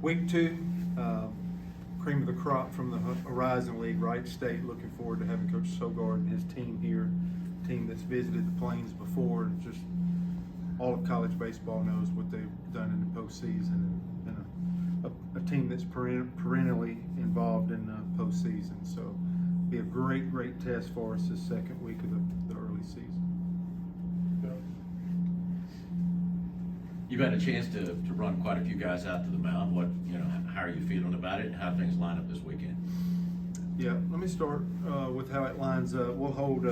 Week 2, cream of the crop from the Horizon League, Wright State. Looking forward to having Coach Sogard and his team here, a team that's visited the Plains before, and just all of college baseball knows what they've done in the postseason, and a team that's perennially involved in the postseason. So it'll be a great test for us this second week of the early season. You've had a chance to run quite a few guys out to the mound. How are you feeling about it, and how things line up this weekend? Yeah, let me start with how it lines up. We'll hold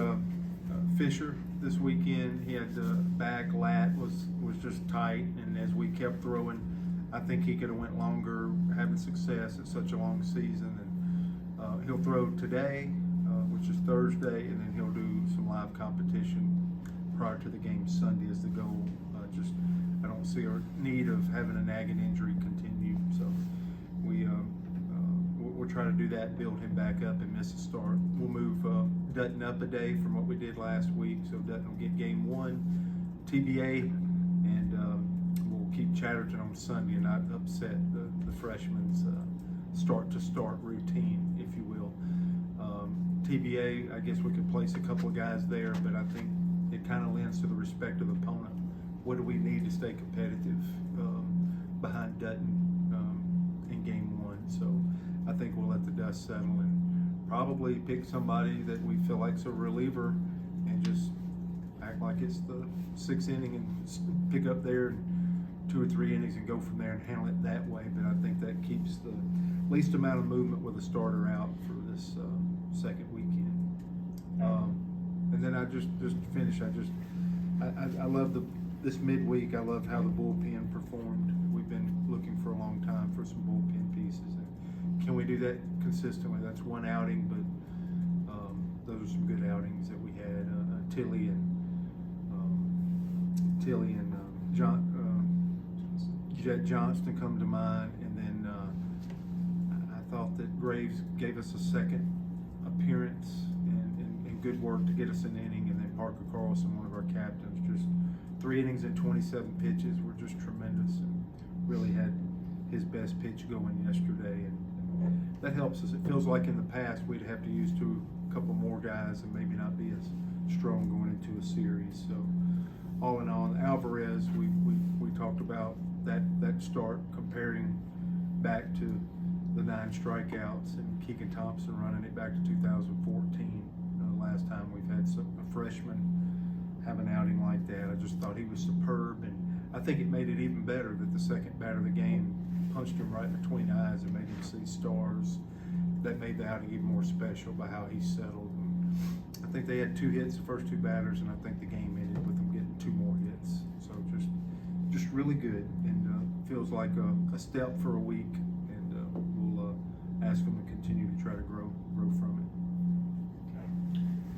Fisher this weekend. He had the back lat was just tight, and as we kept throwing, I think he could have went longer, having success at such a long season. And he'll throw today, which is Thursday, and then he'll do some live competition prior to the game Sunday as the goal. I don't see our need of having a nagging injury continue, so we'll try to do that, build him back up and miss a start. We'll move Dutton up a day from what we did last week, so Dutton will get game 1 TBA, and we'll keep Chatterton on Sunday and not upset the freshman's start-to-start routine, if you will. TBA, I guess we could place a couple of guys there, but I think it kind of lends to the respect of the opponent. What do we need to stay competitive behind Dutton in game 1? So I think we'll let the dust settle and probably pick somebody that we feel like's a reliever and just act like it's the 6th inning and pick up there in 2 or 3 innings and go from there and handle it that way. But I think that keeps the least amount of movement with a starter out for this second weekend. And then I just to finish, I love this midweek. I love how the bullpen performed. We've been looking for a long time for some bullpen pieces. And can we do that consistently? That's one outing, but those are some good outings that we had. Tilly and Jet Johnston come to mind, and then I thought that Graves gave us a second appearance and good work to get us an inning, and then Parker Carlson, one of our captains, just 3 innings and 27 pitches were just tremendous, and really had his best pitch going yesterday, and that helps us. It feels like in the past we'd have to use a couple more guys and maybe not be as strong going into a series. So all in all, Alvarez, we talked about that start, comparing back to the 9 strikeouts, and Keegan Thompson running it back to 2014. Last time we've had a freshman have an outing like that. I just thought he was superb, and I think it made it even better that the second batter of the game punched him right between the eyes and made him see stars. That made the outing even more special by how he settled. And I think they had 2 hits the first 2 batters, and I think the game ended with them getting 2 more hits. So just really good, and feels like a step for a week, and we'll ask them to continue to try to grow from it.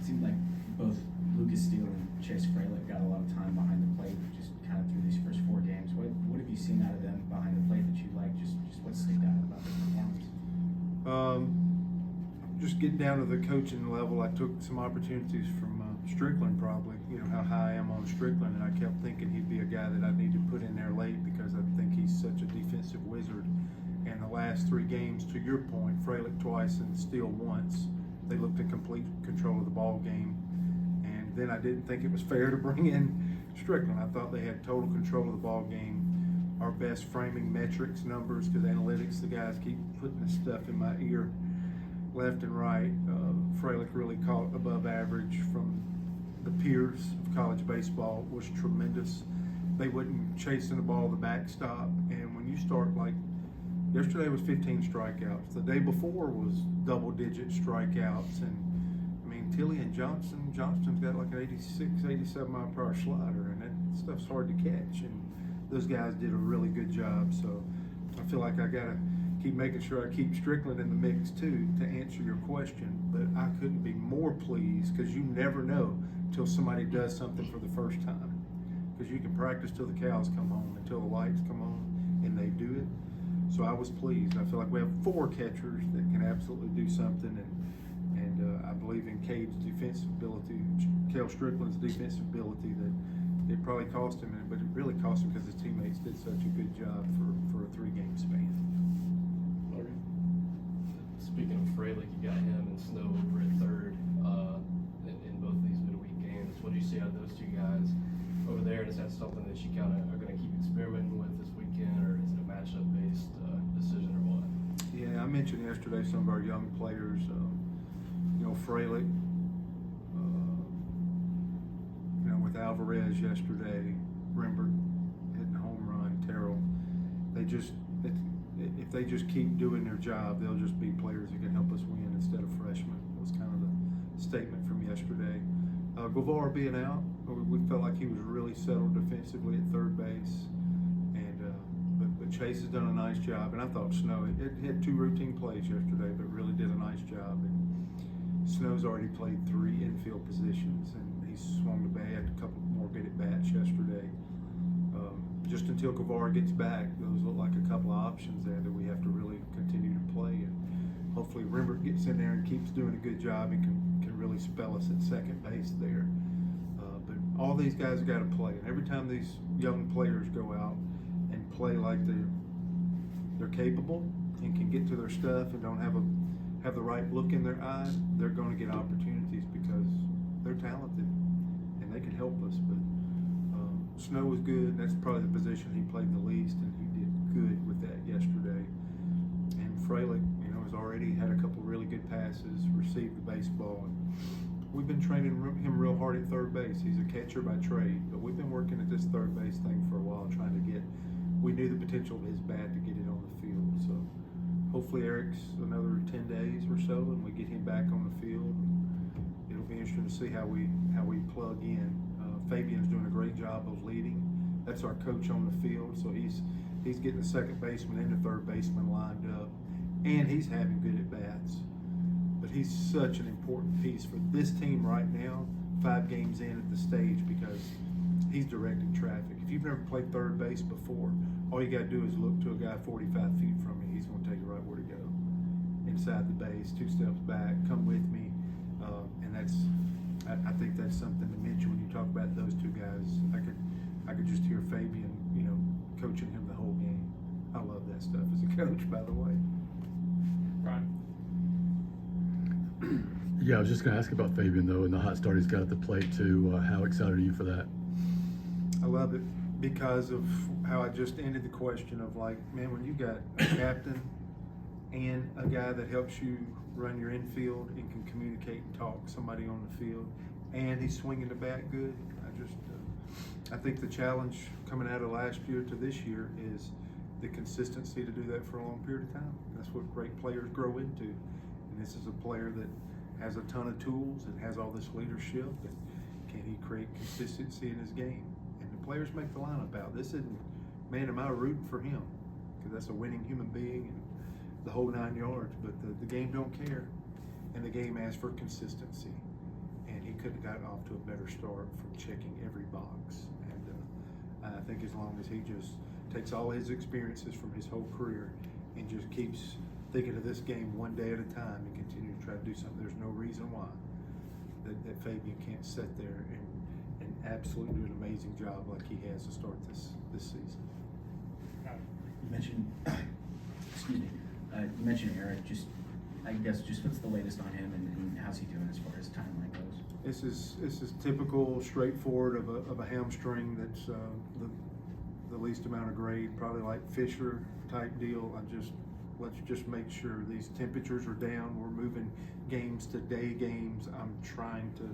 It seemed like both Lucas Steele and Chase Fralick got a lot of time behind the plate just kind of through these first 4 games. What have you seen out of them behind the plate that you like? Just what sticked out about their performance? Just getting down to the coaching level, I took some opportunities from Strickland, probably. You know how high I am on Strickland, and I kept thinking he'd be a guy that I need to put in there late because I think he's such a defensive wizard. And the last 3 games, to your point, Fralick twice and Steele once, they looked in complete control of the ball game. And then I didn't think it was fair to bring in Strickland. I thought they had total control of the ball game. Our best framing metrics numbers, because analytics, the guys keep putting this stuff in my ear left and right. Fralick really caught above average from the peers of college baseball, was tremendous. They wouldn't chasing the ball the backstop, and when you start, like yesterday was 15 strikeouts. The day before was double-digit strikeouts, and I mean Tilly and Johnston's got like an 86, 87 mile per hour slider, and that stuff's hard to catch. And those guys did a really good job. So I feel like I gotta keep making sure I keep Strickland in the mix too, to answer your question. But I couldn't be more pleased, because you never know till somebody does something for the first time. Because you can practice till the cows come home, until the lights come on, and they do it. So I was pleased. I feel like we have 4 catchers that can absolutely do something, and I believe in Cade's defensive ability, Kel Strickland's defensive ability, that it probably cost him, but it really cost him because his teammates did such a good job for a 3-game span. that something that you kind of are going to keep experimenting with this weekend, or is it a matchup-based decision, or what? Yeah, I mentioned yesterday some of our young players, Fralick, with Alvarez yesterday, Rembert hitting a home run, Terrell. If they just keep doing their job, they'll just be players that can help us win instead of freshmen. Was kind of the statement from yesterday. Guevara being out, we felt like he was really settled defensively at third base, and but Chase has done a nice job. And I thought Snow it had 2 routine plays yesterday, but really did a nice job. And Snow's already played 3 infield positions, and he swung the bat, a couple more good at bats yesterday. Just until Guevara gets back, those look like a couple of options there that we have to really continue to play. And hopefully Rembert gets in there and keeps doing a good job and can really spell us at second base there. But all these guys have got to play, and every time these young players go out and play like they're capable and can get to their stuff and don't have the right look in their eye, they're going to get opportunities because they're talented and they can help us. But Snow was good. That's probably the position he played the least, and he did good with that yesterday. And Fralick, has already had a couple really good passes, received the baseball, and we've been training him real hard at third base. He's a catcher by trade, but we've been working at this third base thing for a while, trying to get. We knew the potential of his bat to get it on the field, so hopefully Eric's another 10 days or so, and we get him back on the field. It'll be interesting to see how we plug in. Fabian's doing a great job of leading. That's our coach on the field, so he's getting the second baseman and the third baseman lined up, and he's having good at bats. But he's such an important piece for this team right now, 5 games in at the stage, because he's directing traffic. If you've never played third base before, all you got to do is look to a guy 45 feet from you. He's going to tell you right where to go. Inside the base, 2 steps back, come with me, and I think that's something to mention when you talk about those 2 guys. I could just hear Fabian, coaching him the whole game. I love that stuff as a coach, by the way. Right. Yeah, I was just going to ask about Fabian though, and the hot start he's got at the plate too. How excited are you for that? I love it because of how I just ended the question of man, when you got a captain and a guy that helps you run your infield and can communicate and talk to somebody on the field, and he's swinging the bat good. I think the challenge coming out of last year to this year is the consistency to do that for a long period of time. That's what great players grow into. And this is a player that has a ton of tools and has all this leadership, and can he create consistency in his game? And the players make the lineup out. This isn't, man, am I rooting for him? Because that's a winning human being and the whole 9 yards, but the game don't care. And the game asks for consistency. And he could have gotten off to a better start from checking every box. And I think as long as he just takes all his experiences from his whole career and just keeps thinking of this game one day at a time and continue to try to do something, there's no reason why that Fabian can't sit there and absolutely do an amazing job like he has to start this season. You mentioned, excuse me, you mentioned Eric. Just what's the latest on him and how's he doing as far as timeline goes? This is typical, straightforward of a hamstring that's the least amount of grade, probably like Fisher type deal. Let's just make sure these temperatures are down. We're moving games to day games. I'm trying to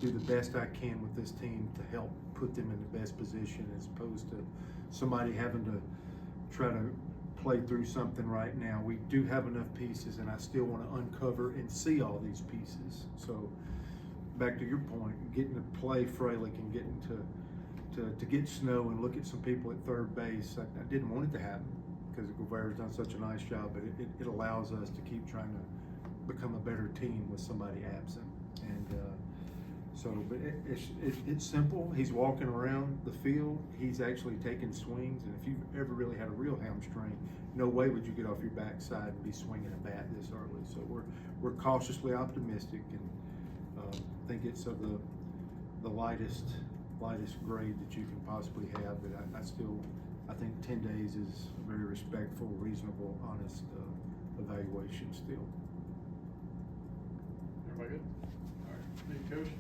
do the best I can with this team to help put them in the best position, as opposed to somebody having to try to play through something right now. We do have enough pieces, and I still want to uncover and see all these pieces. So back to your point, getting to play Fralick and getting to get Snow and look at some people at third base, I didn't want it to happen because Guevara's done such a nice job, but it allows us to keep trying to become a better team with somebody absent. And but it's simple. He's walking around the field. He's actually taking swings, and if you've ever really had a real hamstring, no way would you get off your backside and be swinging a bat this early. So we're cautiously optimistic, and think it's of the lightest grade that you can possibly have. But I think 10 days is a very respectful, reasonable, honest evaluation still. Everybody good? All right. Thank you, Coach.